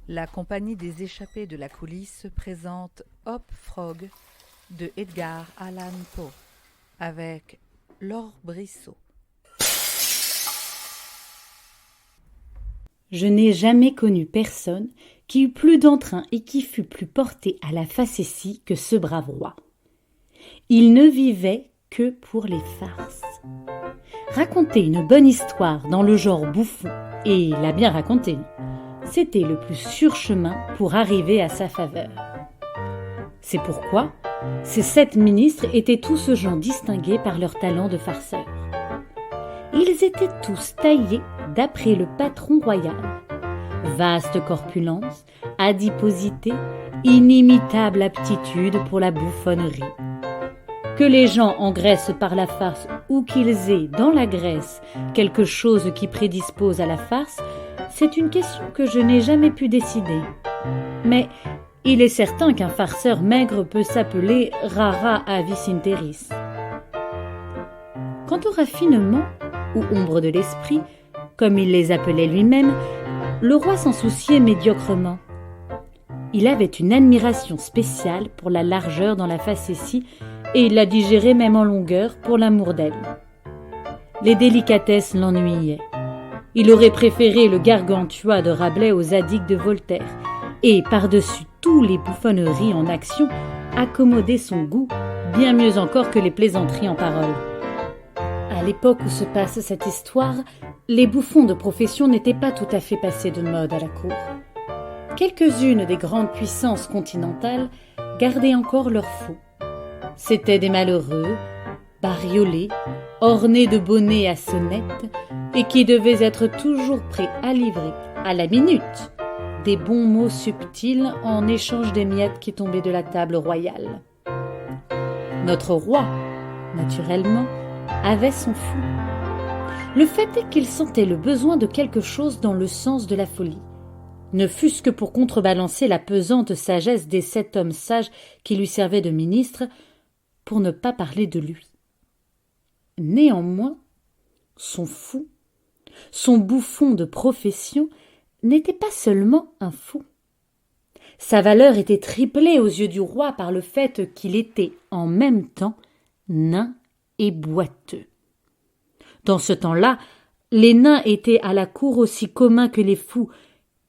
La compagnie des échappés de la coulisse présente Hop Frog de Edgar Allan Poe avec Laure Brissot. Je n'ai jamais connu personne qui eut plus d'entrain et qui fût plus porté à la facétie que ce brave roi. Il ne vivait que pour les farces. Raconter une bonne histoire dans le genre bouffon, et il l'a bien raconté, c'était le plus sûr chemin pour arriver à sa faveur. C'est pourquoi ces 7 ministres étaient tous gens distingués par leur talent de farceurs. Ils étaient tous taillés d'après le patron royal. Vaste corpulence, adiposité, inimitable aptitude pour la bouffonnerie. Que les gens engraissent par la farce ou qu'ils aient dans la graisse quelque chose qui prédispose à la farce, c'est une question que je n'ai jamais pu décider. Mais il est certain qu'un farceur maigre peut s'appeler rara avis interis. Quant au raffinement, ou ombre de l'esprit, comme il les appelait lui-même, le roi s'en souciait médiocrement. Il avait une admiration spéciale pour la largeur dans la facétie et il la digérait même en longueur pour l'amour d'elle. Les délicatesses l'ennuyaient. Il aurait préféré le Gargantua de Rabelais aux Zadig de Voltaire et, par-dessus tous les bouffonneries en action, accommoder son goût bien mieux encore que les plaisanteries en paroles. À l'époque où se passe cette histoire, les bouffons de profession n'étaient pas tout à fait passés de mode à la cour. Quelques-unes des grandes puissances continentales gardaient encore leurs fous. C'étaient des malheureux, bariolés, ornés de bonnets à sonnettes, et qui devaient être toujours prêts à livrer, à la minute, des bons mots subtils en échange des miettes qui tombaient de la table royale. Notre roi, naturellement, avait son fou. Le fait est qu'il sentait le besoin de quelque chose dans le sens de la folie, ne fût-ce que pour contrebalancer la pesante sagesse des 7 hommes sages qui lui servaient de ministres, pour ne pas parler de lui. Néanmoins, son fou, son bouffon de profession, n'était pas seulement un fou. Sa valeur était triplée aux yeux du roi par le fait qu'il était en même temps nain et boiteux. Dans ce temps-là, les nains étaient à la cour aussi communs que les fous,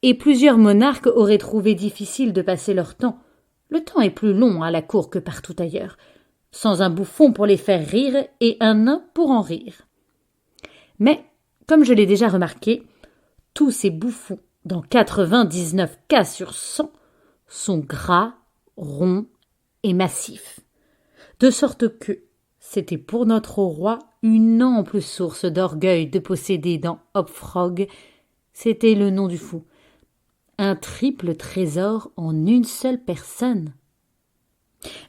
et plusieurs monarques auraient trouvé difficile de passer leur temps. Le temps est plus long à la cour que partout ailleurs, sans un bouffon pour les faire rire et un nain pour en rire. Mais, comme je l'ai déjà remarqué, tous ces bouffons, dans 99 cas sur 100, sont gras, ronds et massifs. De sorte que c'était pour notre roi une ample source d'orgueil de posséder dans Hop Frog, c'était le nom du fou, un triple trésor en une seule personne.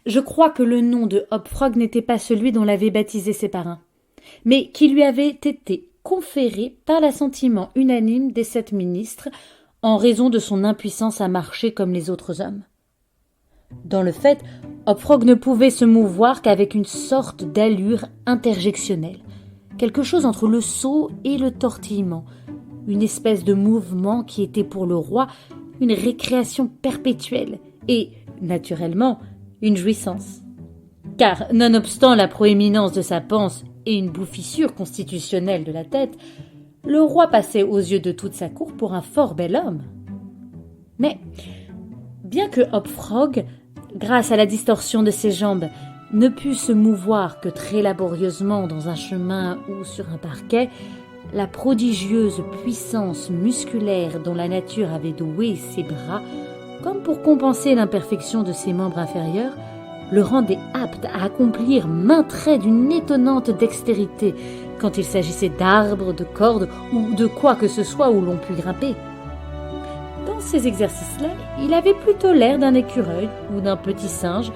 Je crois que le nom de Hop Frog n'était pas celui dont l'avaient baptisé ses parrains, mais qui lui avait été conféré par l'assentiment unanime des 7 ministres en raison de son impuissance à marcher comme les autres hommes. Dans le fait, Hop Frog ne pouvait se mouvoir qu'avec une sorte d'allure interjectionnelle, quelque chose entre le saut et le tortillement, une espèce de mouvement qui était pour le roi une récréation perpétuelle et, naturellement, une jouissance. Car, nonobstant la proéminence de sa panse et une bouffissure constitutionnelle de la tête, le roi passait aux yeux de toute sa cour pour un fort bel homme. Mais, bien que Hop Frog, grâce à la distorsion de ses jambes, ne pût se mouvoir que très laborieusement dans un chemin ou sur un parquet, la prodigieuse puissance musculaire dont la nature avait doué ses bras, comme pour compenser l'imperfection de ses membres inférieurs, le rendait apte à accomplir maints traits d'une étonnante dextérité quand il s'agissait d'arbres, de cordes ou de quoi que ce soit où l'on pût grimper. Dans ces exercices-là, il avait plutôt l'air d'un écureuil ou d'un petit singe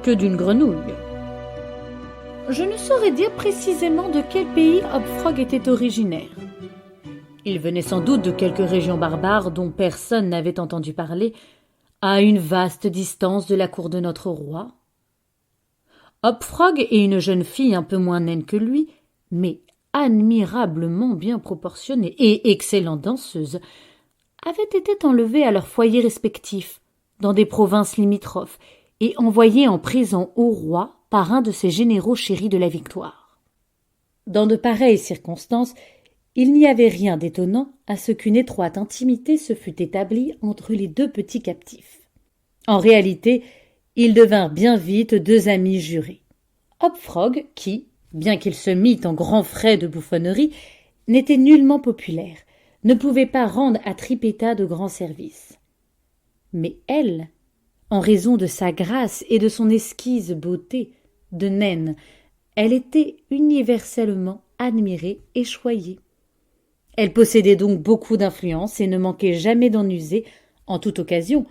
que d'une grenouille. Je ne saurais dire précisément de quel pays Hop Frog était originaire. Il venait sans doute de quelques régions barbares dont personne n'avait entendu parler, à une vaste distance de la cour de notre roi. Hop Frog et une jeune fille un peu moins naine que lui, mais admirablement bien proportionnée et excellente danseuse, avaient été enlevés à leurs foyers respectifs, dans des provinces limitrophes, et envoyés en présent au roi par un de ces généraux chéris de la victoire. Dans de pareilles circonstances, il n'y avait rien d'étonnant à ce qu'une étroite intimité se fût établie entre les deux petits captifs. En réalité, ils devinrent bien vite deux amis jurés. Hop Frog, qui, bien qu'il se mît en grands frais de bouffonnerie, n'était nullement populaire, ne pouvait pas rendre à Trippetta de grands services. Mais elle, en raison de sa grâce et de son exquise beauté, de naine, elle était universellement admirée et choyée. Elle possédait donc beaucoup d'influence et ne manquait jamais d'en user, en toute occasion,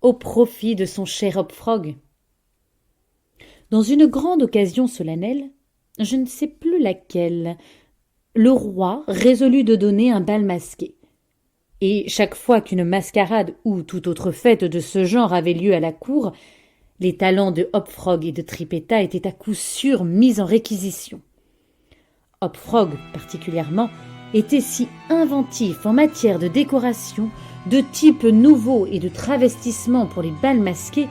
au profit de son cher Hop Frog. Dans une grande occasion solennelle, je ne sais plus laquelle, le roi résolut de donner un bal masqué. Et chaque fois qu'une mascarade ou toute autre fête de ce genre avait lieu à la cour, les talents de Hop Frog et de Trippetta étaient à coup sûr mis en réquisition. Hop Frog, particulièrement, était si inventif en matière de décoration, de types nouveaux et de travestissement pour les bals masqués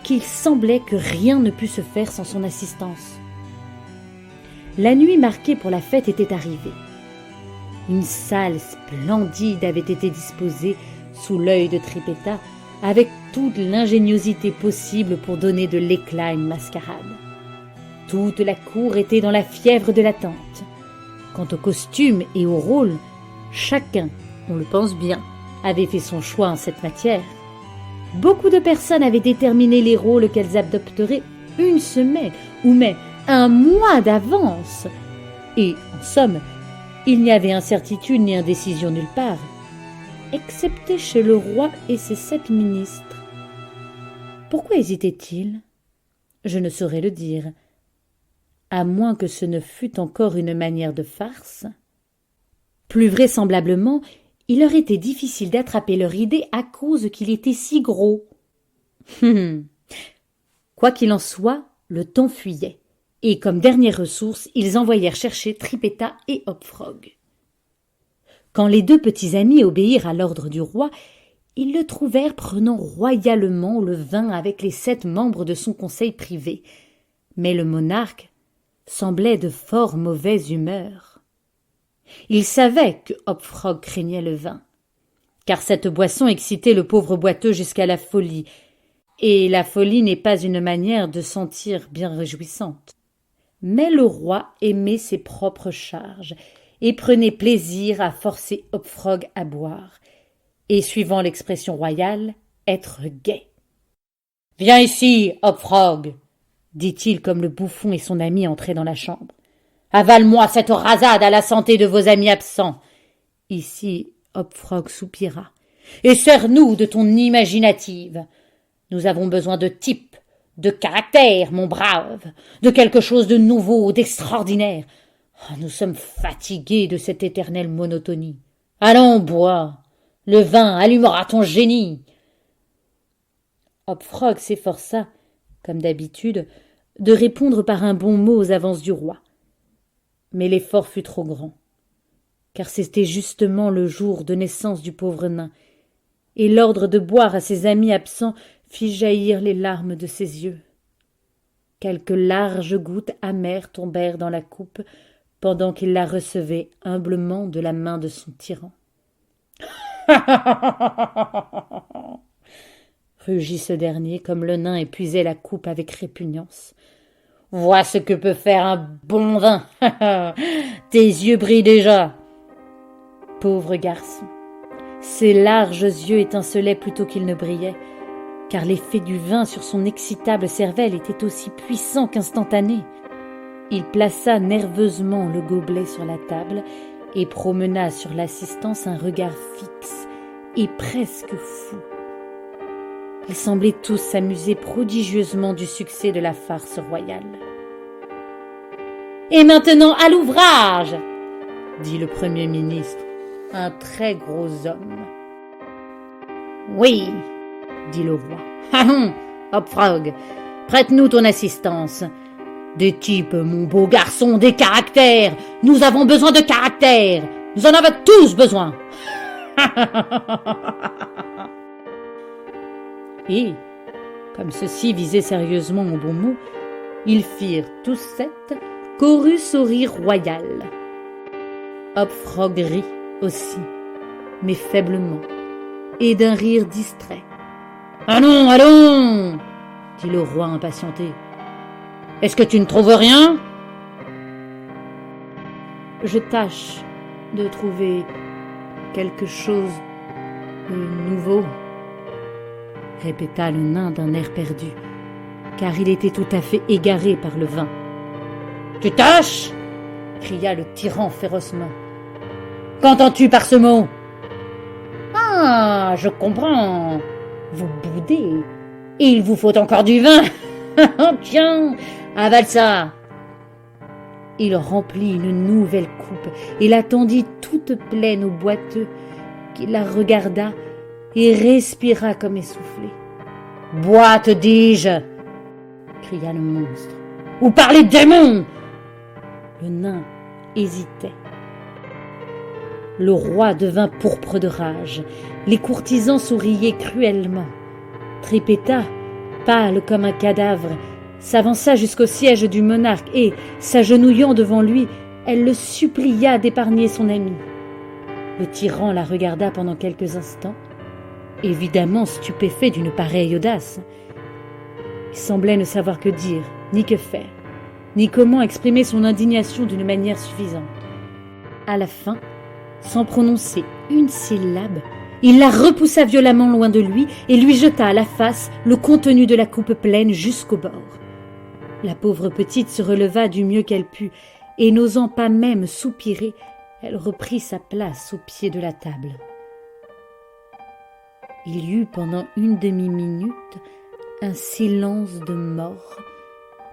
qu'il semblait que rien ne pût se faire sans son assistance. La nuit marquée pour la fête était arrivée. Une salle splendide avait été disposée sous l'œil de Trippetta, avec toute l'ingéniosité possible pour donner de l'éclat à une mascarade. Toute la cour était dans la fièvre de l'attente. Quant aux costumes et aux rôles, chacun, on le pense bien, avait fait son choix en cette matière. Beaucoup de personnes avaient déterminé les rôles qu'elles adopteraient une semaine ou même un mois d'avance. Et, en somme, il n'y avait incertitude ni indécision nulle part, excepté chez le roi et ses 7 ministres. Pourquoi hésitaient-ils ? Je ne saurais le dire, à moins que ce ne fût encore une manière de farce. Plus vraisemblablement, il leur était difficile d'attraper leur idée à cause qu'il était si gros. Quoi qu'il en soit, le temps fuyait, et comme dernière ressource, ils envoyèrent chercher Trippetta et Hop Frog. Quand les deux petits amis obéirent à l'ordre du roi, ils le trouvèrent prenant royalement le vin avec les 7 membres de son conseil privé. Mais le monarque semblait de fort mauvaise humeur. Il savait que Hop Frog craignait le vin, car cette boisson excitait le pauvre boiteux jusqu'à la folie, et la folie n'est pas une manière de sentir bien réjouissante. Mais le roi aimait ses propres charges, et prenait plaisir à forcer Hop Frog à boire, et, suivant l'expression royale, être gai. « Viens ici, Hop Frog !» dit-il comme le bouffon et son ami entraient dans la chambre. « Avale-moi cette rasade à la santé de vos amis absents !» Ici, Hop Frog soupira. « Et sers-nous de ton imaginative. Nous avons besoin de type, de caractère, mon brave, de quelque chose de nouveau, d'extraordinaire. Oh, nous sommes fatigués de cette éternelle monotonie. Allons, bois, le vin allumera ton génie. » Hop Frog s'efforça, comme d'habitude, de répondre par un bon mot aux avances du roi. Mais l'effort fut trop grand, car c'était justement le jour de naissance du pauvre nain, et l'ordre de boire à ses amis absents fit jaillir les larmes de ses yeux. Quelques larges gouttes amères tombèrent dans la coupe pendant qu'il la recevait humblement de la main de son tyran. Rugit ce dernier comme le nain épuisait la coupe avec répugnance. « Vois ce que peut faire un bon vin. Tes yeux brillent déjà. » Pauvre garçon, ses larges yeux étincelaient plutôt qu'ils ne brillaient, car l'effet du vin sur son excitable cervelle était aussi puissant qu'instantané. Il plaça nerveusement le gobelet sur la table et promena sur l'assistance un regard fixe et presque fou. Ils semblaient tous s'amuser prodigieusement du succès de la farce royale. « Et maintenant à l'ouvrage !» dit le Premier ministre, un très gros homme. « Oui !» dit le roi. « Hum, Hop Frog, prête-nous ton assistance. Des types, mon beau garçon, des caractères. Nous avons besoin de caractères. Nous en avons tous besoin. » Et, comme ceux-ci visaient sérieusement au bon mot, ils firent tous sept chorus au rire royal. Hop Frog rit aussi, mais faiblement, et d'un rire distrait. « Allons, allons !» dit le roi impatienté. « Est-ce que tu ne trouves rien ?»« Je tâche de trouver quelque chose de nouveau, » répéta le nain d'un air perdu, car il était tout à fait égaré par le vin. « Tu tâches !» cria le tyran férocement. « Qu'entends-tu par ce mot ? » ?»« Ah, je comprends. Vous boudez, et il vous faut encore du vin. Tiens, avale ça !» Il remplit une nouvelle coupe et la tendit toute pleine au boiteux, qui la regarda et respira comme essoufflé. « Bois, te dis-je !» cria le monstre. « Ou par les démons !» Le nain hésitait. Le roi devint pourpre de rage. Les courtisans souriaient cruellement. Trippetta, pâle comme un cadavre, s'avança jusqu'au siège du monarque et, s'agenouillant devant lui, elle le supplia d'épargner son ami. Le tyran la regarda pendant quelques instants, évidemment stupéfait d'une pareille audace. Il semblait ne savoir que dire, ni que faire, ni comment exprimer son indignation d'une manière suffisante. À la fin, sans prononcer une syllabe, il la repoussa violemment loin de lui et lui jeta à la face le contenu de la coupe pleine jusqu'au bord. La pauvre petite se releva du mieux qu'elle put, et n'osant pas même soupirer, elle reprit sa place au pied de la table. Il y eut pendant une demi-minute un silence de mort,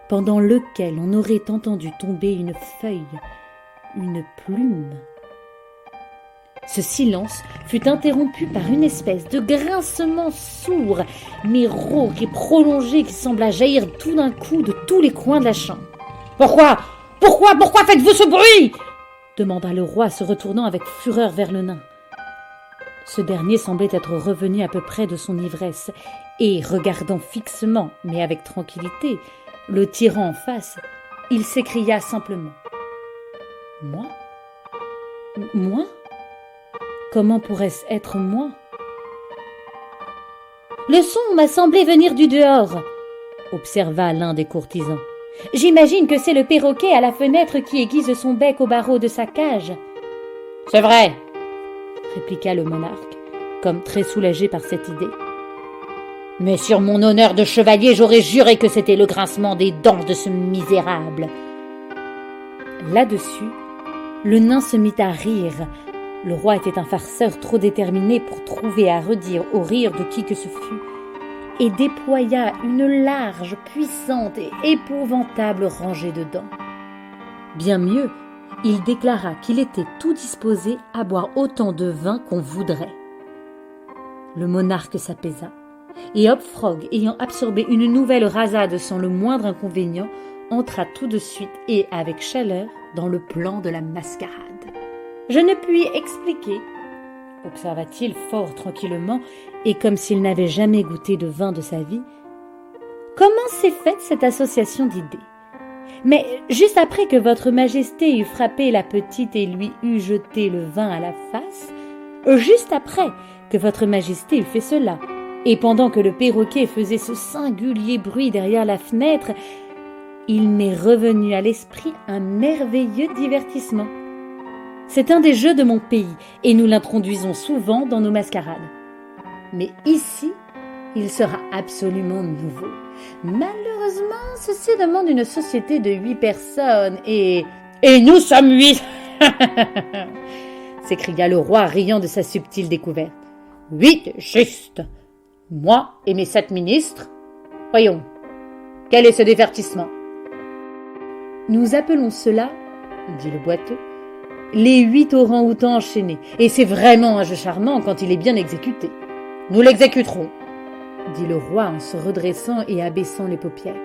pendant lequel on aurait entendu tomber une feuille, une plume. Ce silence fut interrompu par une espèce de grincement sourd, mais rauque et prolongé qui sembla jaillir tout d'un coup de tous les coins de la chambre. « Pourquoi faites-vous ce bruit ?» demanda le roi, se retournant avec fureur vers le nain. Ce dernier semblait être revenu à peu près de son ivresse, et, regardant fixement, mais avec tranquillité, le tyran en face, il s'écria simplement. « Moi ? Moi ? Comment pourrait-ce être moi ? » « Le son m'a semblé venir du dehors, » observa l'un des courtisans. « J'imagine que c'est le perroquet à la fenêtre qui aiguise son bec au barreau de sa cage. »« C'est vrai, » répliqua le monarque, comme très soulagé par cette idée. « Mais sur mon honneur de chevalier, j'aurais juré que c'était le grincement des dents de ce misérable. » Là-dessus, le nain se mit à rire. Le roi était un farceur trop déterminé pour trouver à redire au rire de qui que ce fût, et déploya une large, puissante et épouvantable rangée de dents. Bien mieux, il déclara qu'il était tout disposé à boire autant de vin qu'on voudrait. Le monarque s'apaisa, et Hop Frog, ayant absorbé une nouvelle rasade sans le moindre inconvénient, entra tout de suite et avec chaleur dans le plan de la mascarade. « Je ne puis expliquer, » observa-t-il fort tranquillement et comme s'il n'avait jamais goûté de vin de sa vie, « comment s'est faite cette association d'idées. Mais juste après que votre majesté eut frappé la petite et lui eut jeté le vin à la face, juste après que votre majesté eut fait cela, et pendant que le perroquet faisait ce singulier bruit derrière la fenêtre, il m'est revenu à l'esprit un merveilleux divertissement. C'est un des jeux de mon pays, et nous l'introduisons souvent dans nos mascarades. Mais ici, il sera absolument nouveau. Malheureusement, ceci demande une société de 8 personnes, et nous sommes 8 s'écria le roi, riant de sa subtile découverte. 8, juste. Moi et mes 7 ministres. Voyons, quel est ce divertissement? Nous appelons cela, dit le boiteux, les 8 orang-outans enchaînés. Et c'est vraiment un jeu charmant quand il est bien exécuté. Nous l'exécuterons, dit le roi en se redressant et abaissant les paupières.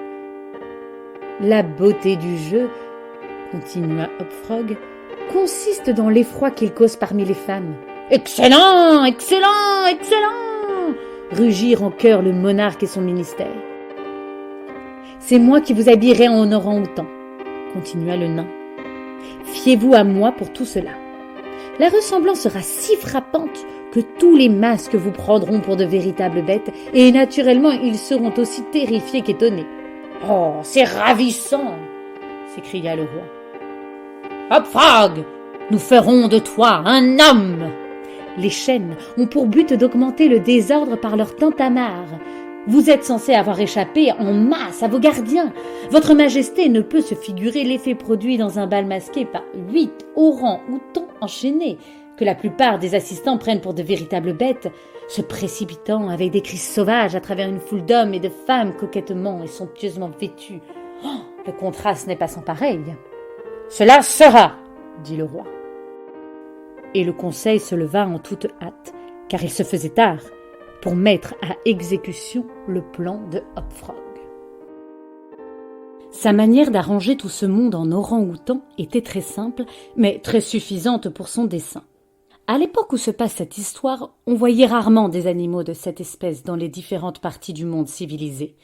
La beauté du jeu, continua Hop Frog, consiste dans l'effroi qu'il cause parmi les femmes. « Excellent, excellent, excellent !» rugirent en chœur le monarque et son ministère. « C'est moi qui vous habillerai en orang-outan, » continua le nain. « Fiez-vous à moi pour tout cela. La ressemblance sera si frappante que tous les masques vous prendront pour de véritables bêtes, et naturellement ils seront aussi terrifiés qu'étonnés. »« Oh, c'est ravissant !» s'écria le roi. « Hop Frog, nous ferons de toi un homme !» Les chênes ont pour but d'augmenter le désordre par leur tintamarre. Vous êtes censé avoir échappé en masse à vos gardiens. Votre majesté ne peut se figurer l'effet produit dans un bal masqué par 8 orangs-outans enchaînés, que la plupart des assistants prennent pour de véritables bêtes, se précipitant avec des cris sauvages à travers une foule d'hommes et de femmes coquettement et somptueusement vêtus. Oh, le contraste n'est pas sans pareil. « Cela sera !» dit le roi. Et le conseil se leva en toute hâte, car il se faisait tard, pour mettre à exécution le plan de Hop Frog. Sa manière d'arranger tout ce monde en orang-outan était très simple, mais très suffisante pour son dessein. À l'époque où se passe cette histoire, on voyait rarement des animaux de cette espèce dans les différentes parties du monde civilisé.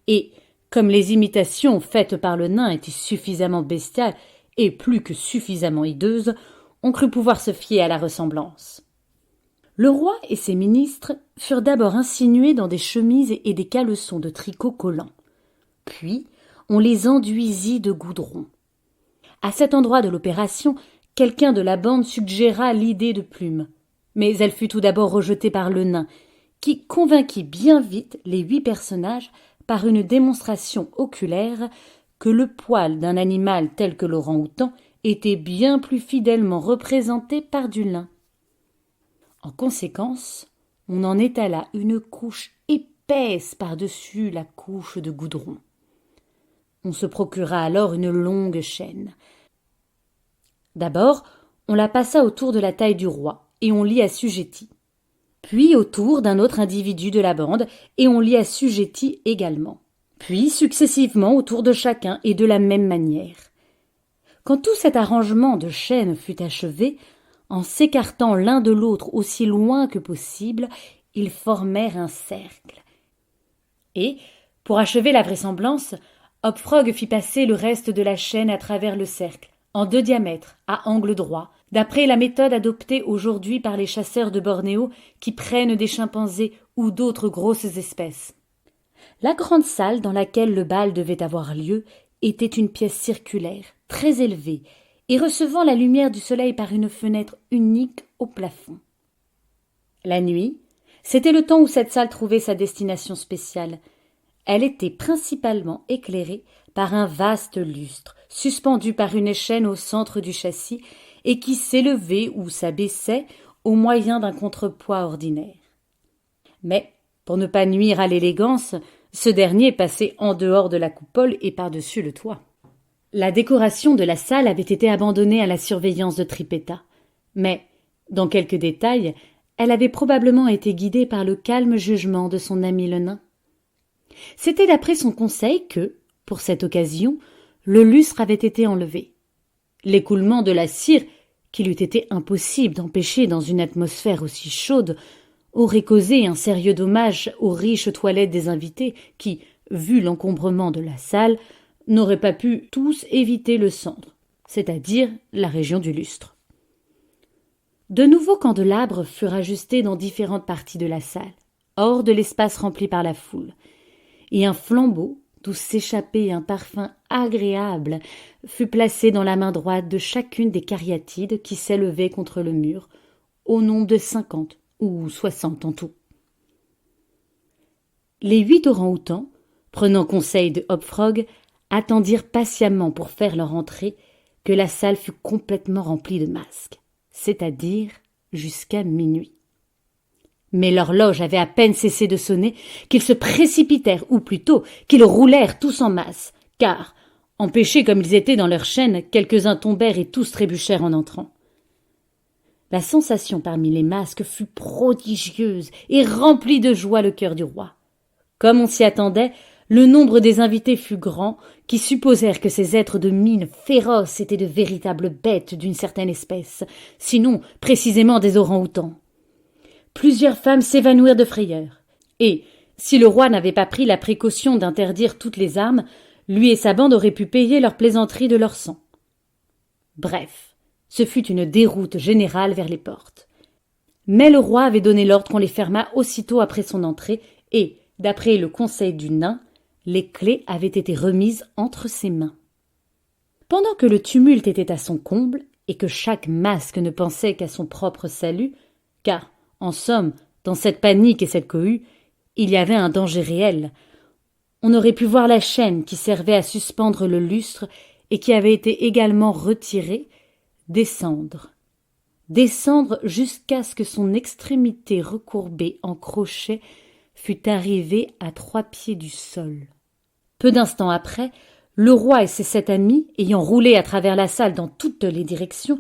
Et, comme les imitations faites par le nain étaient suffisamment bestiales et plus que suffisamment hideuses, on crut pouvoir se fier à la ressemblance. Le roi et ses ministres furent d'abord insinués dans des chemises et des caleçons de tricot collant. Puis, on les enduisit de goudron. À cet endroit de l'opération, quelqu'un de la bande suggéra l'idée de plumes, mais elle fut tout d'abord rejetée par le nain, qui convainquit bien vite les 8 personnages par une démonstration oculaire que le poil d'un animal tel que l'orang-outan était bien plus fidèlement représenté par du lin. En conséquence, on en étala une couche épaisse par-dessus la couche de goudron. On se procura alors une longue chaîne. D'abord, on la passa autour de la taille du roi, et on l'y assujettit. Puis autour d'un autre individu de la bande, et on l'y assujettit également. Puis successivement autour de chacun, et de la même manière. Quand tout cet arrangement de chaînes fut achevé, en s'écartant l'un de l'autre aussi loin que possible, ils formèrent un cercle. Et, pour achever la vraisemblance, Hop Frog fit passer le reste de la chaîne à travers le cercle, en 2 diamètres, à angle droit, d'après la méthode adoptée aujourd'hui par les chasseurs de Bornéo qui prennent des chimpanzés ou d'autres grosses espèces. La grande salle dans laquelle le bal devait avoir lieu était une pièce circulaire, très élevée, et recevant la lumière du soleil par une fenêtre unique au plafond. La nuit, c'était le temps où cette salle trouvait sa destination spéciale. Elle était principalement éclairée par un vaste lustre, suspendu par une échelle au centre du châssis et qui s'élevait ou s'abaissait au moyen d'un contrepoids ordinaire. Mais, pour ne pas nuire à l'élégance, ce dernier passait en dehors de la coupole et par-dessus le toit. La décoration de la salle avait été abandonnée à la surveillance de Trippetta, mais, dans quelques détails, elle avait probablement été guidée par le calme jugement de son ami le nain. C'était d'après son conseil que, pour cette occasion, le lustre avait été enlevé. L'écoulement de la cire, qu'il eût été impossible d'empêcher dans une atmosphère aussi chaude, aurait causé un sérieux dommage aux riches toilettes des invités qui, vu l'encombrement de la salle, n'auraient pas pu tous éviter le centre, c'est-à-dire la région du lustre. De nouveaux candélabres furent ajustés dans différentes parties de la salle, hors de l'espace rempli par la foule, et un flambeau, d'où s'échappait un parfum agréable, fut placé dans la main droite de chacune des cariatides qui s'élevaient contre le mur, au nombre de 50 ou 60 en tout. Les 8 orang-outans, prenant conseil de Hop Frog, attendirent patiemment pour faire leur entrée que la salle fût complètement remplie de masques, c'est-à-dire jusqu'à minuit. Mais l'horloge avait à peine cessé de sonner qu'ils se précipitèrent, ou plutôt qu'ils roulèrent tous en masse, car, empêchés comme ils étaient dans leur chaîne, quelques-uns tombèrent et tous trébuchèrent en entrant. La sensation parmi les masques fut prodigieuse et remplit de joie le cœur du roi. Comme on s'y attendait, Le nombre des invités fut grand, qui supposèrent que ces êtres de mine féroce étaient de véritables bêtes d'une certaine espèce, sinon précisément des orang-outans. Plusieurs femmes s'évanouirent de frayeur, et, si le roi n'avait pas pris la précaution d'interdire toutes les armes, lui et sa bande auraient pu payer leurs plaisanteries de leur sang. Bref, ce fut une déroute générale vers les portes. Mais le roi avait donné l'ordre qu'on les fermât aussitôt après son entrée, et, d'après le conseil du nain, les clés avaient été remises entre ses mains. Pendant que le tumulte était à son comble, et que chaque masque ne pensait qu'à son propre salut, car, en somme, dans cette panique et cette cohue, il y avait un danger réel. On aurait pu voir la chaîne qui servait à suspendre le lustre et qui avait été également retirée, descendre jusqu'à ce que son extrémité recourbée en crochet fût arrivée à 3 pieds du sol. Peu d'instants après, le roi et ses 7 amis, ayant roulé à travers la salle dans toutes les directions,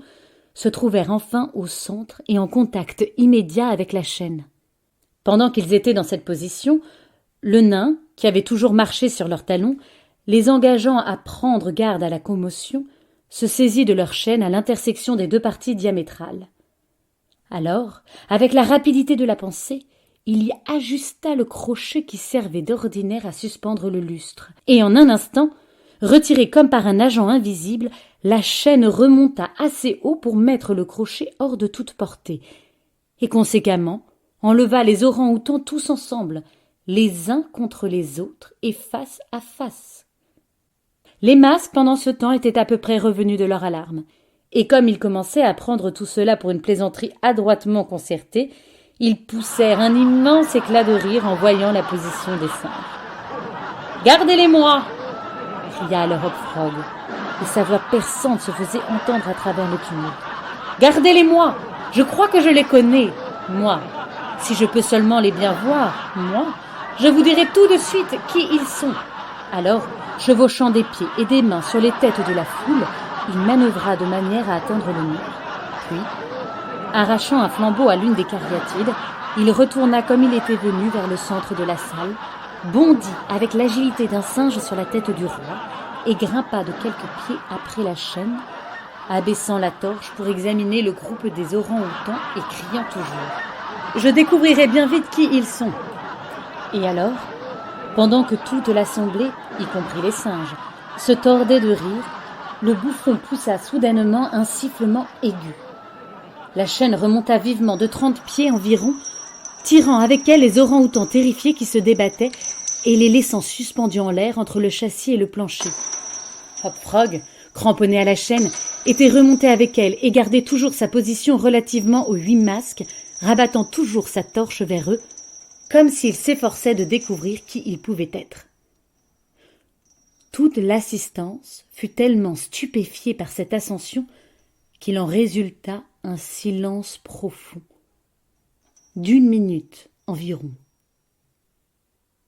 se trouvèrent enfin au centre et en contact immédiat avec la chaîne. Pendant qu'ils étaient dans cette position, le nain, qui avait toujours marché sur leurs talons, les engageant à prendre garde à la commotion, se saisit de leur chaîne à l'intersection des 2 parties diamétrales. Alors, avec la rapidité de la pensée, il y ajusta le crochet qui servait d'ordinaire à suspendre le lustre, et en un instant, retirée comme par un agent invisible, la chaîne remonta assez haut pour mettre le crochet hors de toute portée, et conséquemment enleva les orang-outans tous ensemble, les uns contre les autres et face à face. Les masques, pendant ce temps, étaient à peu près revenus de leur alarme, et comme ils commençaient à prendre tout cela pour une plaisanterie adroitement concertée, ils poussèrent un immense éclat de rire en voyant la position des singes. « Gardez-les-moi » cria alors Hop-Frog, et sa voix perçante se faisait entendre à travers le tumulte. « Gardez-les-moi ! Je crois que je les connais, moi. Si je peux seulement les bien voir, moi, je vous dirai tout de suite qui ils sont. » Alors, chevauchant des pieds et des mains sur les têtes de la foule, il manœuvra de manière à atteindre le mur. Puis, arrachant un flambeau à l'une des cariatides, il retourna comme il était venu vers le centre de la salle, bondit avec l'agilité d'un singe sur la tête du roi et grimpa de quelques pieds après la chaîne, abaissant la torche pour examiner le groupe des orang-outans et criant toujours « Je découvrirai bien vite qui ils sont !» Et alors, pendant que toute l'assemblée, y compris les singes, se tordait de rire, le bouffon poussa soudainement un sifflement aigu. La chaîne remonta vivement de 30 pieds environ, tirant avec elle les orang-outans terrifiés qui se débattaient et les laissant suspendus en l'air entre le châssis et le plancher. Hop-Frog, cramponné à la chaîne, était remonté avec elle et gardait toujours sa position relativement aux 8 masques, rabattant toujours sa torche vers eux, comme s'il s'efforçait de découvrir qui ils pouvaient être. Toute l'assistance fut tellement stupéfiée par cette ascension qu'il en résulta un silence profond, d'1 minute environ.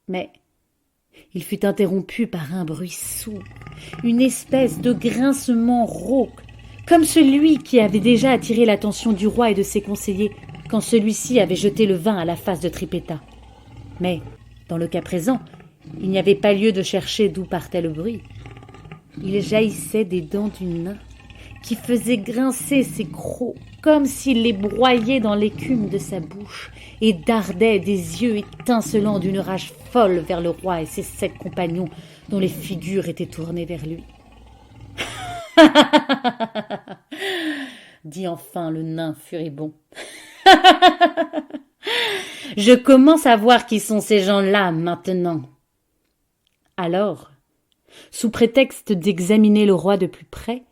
Mais il fut interrompu par un bruit sourd, une espèce de grincement rauque, comme celui qui avait déjà attiré l'attention du roi et de ses conseillers quand celui-ci avait jeté le vin à la face de Trippetta. Mais, dans le cas présent, il n'y avait pas lieu de chercher d'où partait le bruit. Il jaillissait des dents du nain, qui faisait grincer ses crocs comme s'il les broyait dans l'écume de sa bouche et dardait des yeux étincelants d'une rage folle vers le roi et ses 7 compagnons dont les figures étaient tournées vers lui. dit enfin le nain furibond. Je commence à voir qui sont ces gens-là maintenant. Alors, sous prétexte d'examiner le roi de plus près,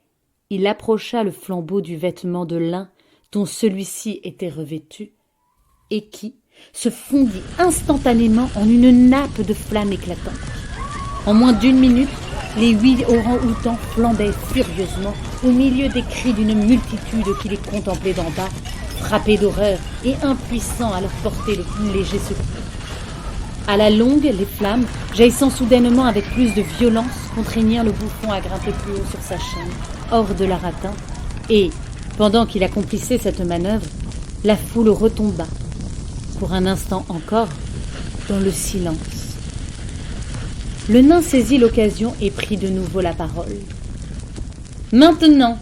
il approcha le flambeau du vêtement de lin dont celui-ci était revêtu, et qui se fondit instantanément en une nappe de flammes éclatantes. En moins d'1 minute, les 8 orang-outans flambaient furieusement au milieu des cris d'une multitude qui les contemplait d'en bas, frappés d'horreur et impuissants à leur porter le plus léger secours. À la longue, les flammes, jaillissant soudainement avec plus de violence, contraignirent le bouffon à grimper plus haut sur sa chaîne, hors de leur atteinte, et, pendant qu'il accomplissait cette manœuvre, la foule retomba, pour un instant encore, dans le silence. Le nain saisit l'occasion et prit de nouveau la parole. « Maintenant,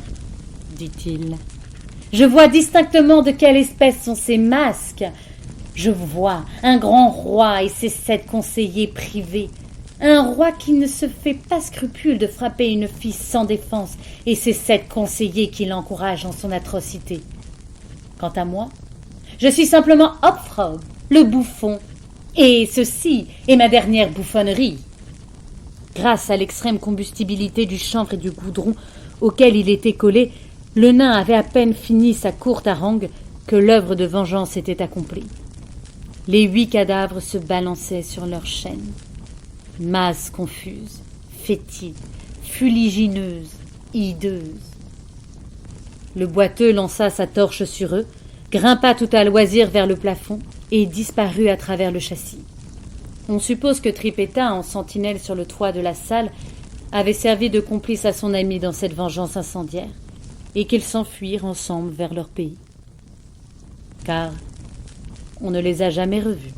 dit-il, je vois distinctement de quelle espèce sont ces masques. Je vois un grand roi et ses 7 conseillers privés. Un roi qui ne se fait pas scrupule de frapper une fille sans défense et ses 7 conseillers qui l'encouragent en son atrocité. Quant à moi, je suis simplement Hop-Frog, le bouffon, et ceci est ma dernière bouffonnerie. » Grâce à l'extrême combustibilité du chanvre et du goudron auquel il était collé, le nain avait à peine fini sa courte harangue que l'œuvre de vengeance était accomplie. Les 8 cadavres se balançaient sur leurs chaînes. Masse confuse, fétide, fuligineuse, hideuse. Le boiteux lança sa torche sur eux, grimpa tout à loisir vers le plafond et disparut à travers le châssis. On suppose que Trippetta, en sentinelle sur le toit de la salle, avait servi de complice à son ami dans cette vengeance incendiaire, et qu'ils s'enfuirent ensemble vers leur pays. Car on ne les a jamais revus.